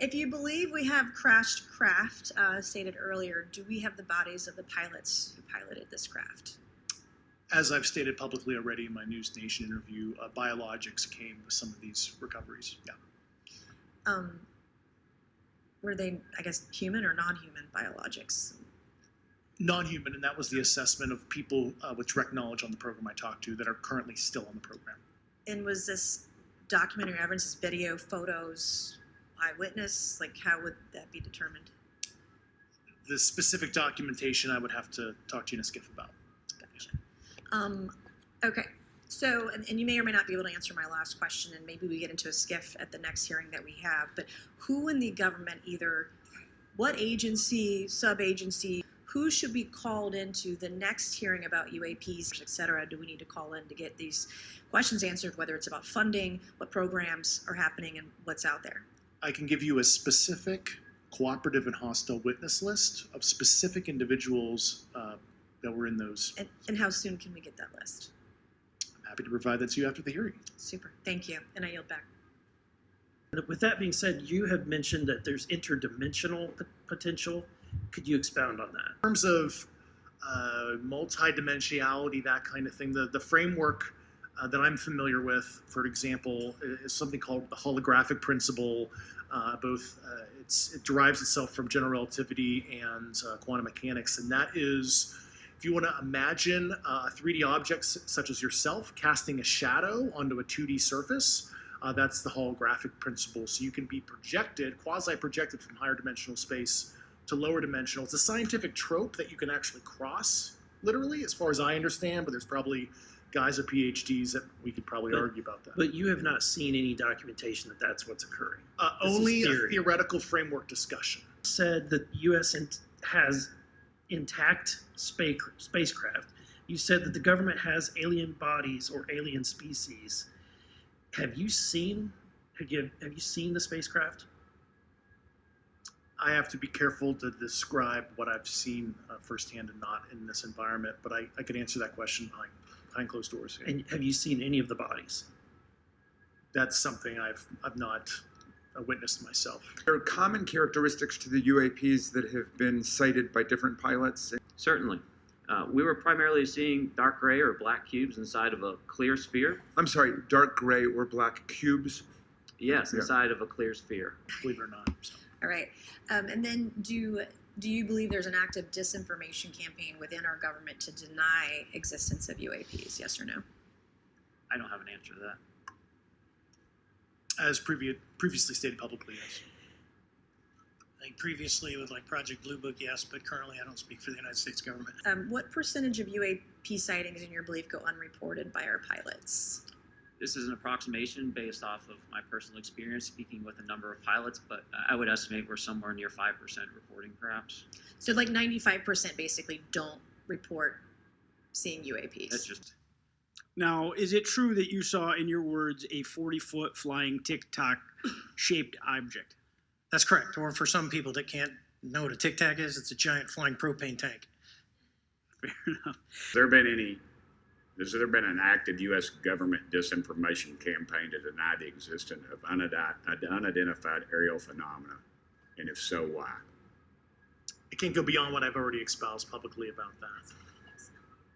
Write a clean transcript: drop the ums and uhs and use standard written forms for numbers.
If you believe we have crashed craft, stated earlier, do we have the bodies of the pilots who piloted this craft? As I've stated publicly already in my News Nation interview, biologics came with some of these recoveries. Yeah. Were they, I guess, human or non-human biologics? Non-human, and that was the assessment of people with direct knowledge on the program I talked to that are currently still on the program. And was this documentary evidence, this video, photos, eyewitness? Like, how would that be determined? The specific documentation I would have to talk to you in a skiff about. Gotcha. Okay. So, and you may or may not be able to answer my last question, and maybe we get into a skiff at the next hearing that we have, but who in the government, either what agency, sub-agency, who should be called into the next hearing about UAPs, et cetera, do we need to call in to get these questions answered, whether it's about funding, what programs are happening, and what's out there? I can give you a specific cooperative and hostile witness list of specific individuals that were in those. And how soon can we get that list? I'm happy to provide that to you after the hearing. Super. Thank you. And I yield back. With that being said, you have mentioned that there's interdimensional potential. Could you expound on that? In terms of multidimensionality, that kind of thing, the framework that I'm familiar with, for example, is something called the holographic principle. It derives itself from general relativity and quantum mechanics, and that is, if you want to imagine a 3D object such as yourself casting a shadow onto a 2D surface, that's the holographic principle. So you can be projected, quasi-projected from higher dimensional space to lower dimensional. It's a scientific trope that you can actually cross, literally, as far as I understand, but there's probably guys with PhDs that we could probably argue about that. But you have not seen any documentation that that's what's occurring. Only a theoretical framework discussion. Said that the U.S. has intact spacecraft. You said that the government has alien bodies or alien species. Have you seen the spacecraft? I have to be careful to describe what I've seen firsthand and not in this environment, but I could answer that question behind closed doors. And have you seen any of the bodies? That's something I've not witnessed myself. There are common characteristics to the UAPs that have been cited by different pilots. Certainly. We were primarily seeing dark gray or black cubes inside of a clear sphere. I'm sorry, dark gray or black cubes? Yes, inside of a clear sphere. Believe it or not. So. All right. And then do you believe there's an active disinformation campaign within our government to deny existence of UAPs, yes or no? I don't have an answer to that. As previously stated publicly, yes. I think previously with like Project Blue Book, yes, but currently I don't speak for the United States government. What percentage of UAP sightings, in your belief, go unreported by our pilots? This is an approximation based off of my personal experience speaking with a number of pilots, but I would estimate we're somewhere near 5% reporting, perhaps. So like 95% basically don't report seeing UAPs. That's just... Now, is it true that you saw, in your words, a 40-foot flying tic-tac-shaped object? That's correct. Or for some people that can't know what a Tic Tac is, it's a giant flying propane tank. Fair enough. Has there been an active U.S. government disinformation campaign to deny the existence of unidentified aerial phenomena? And if so, why? I can't go beyond what I've already espoused publicly about that.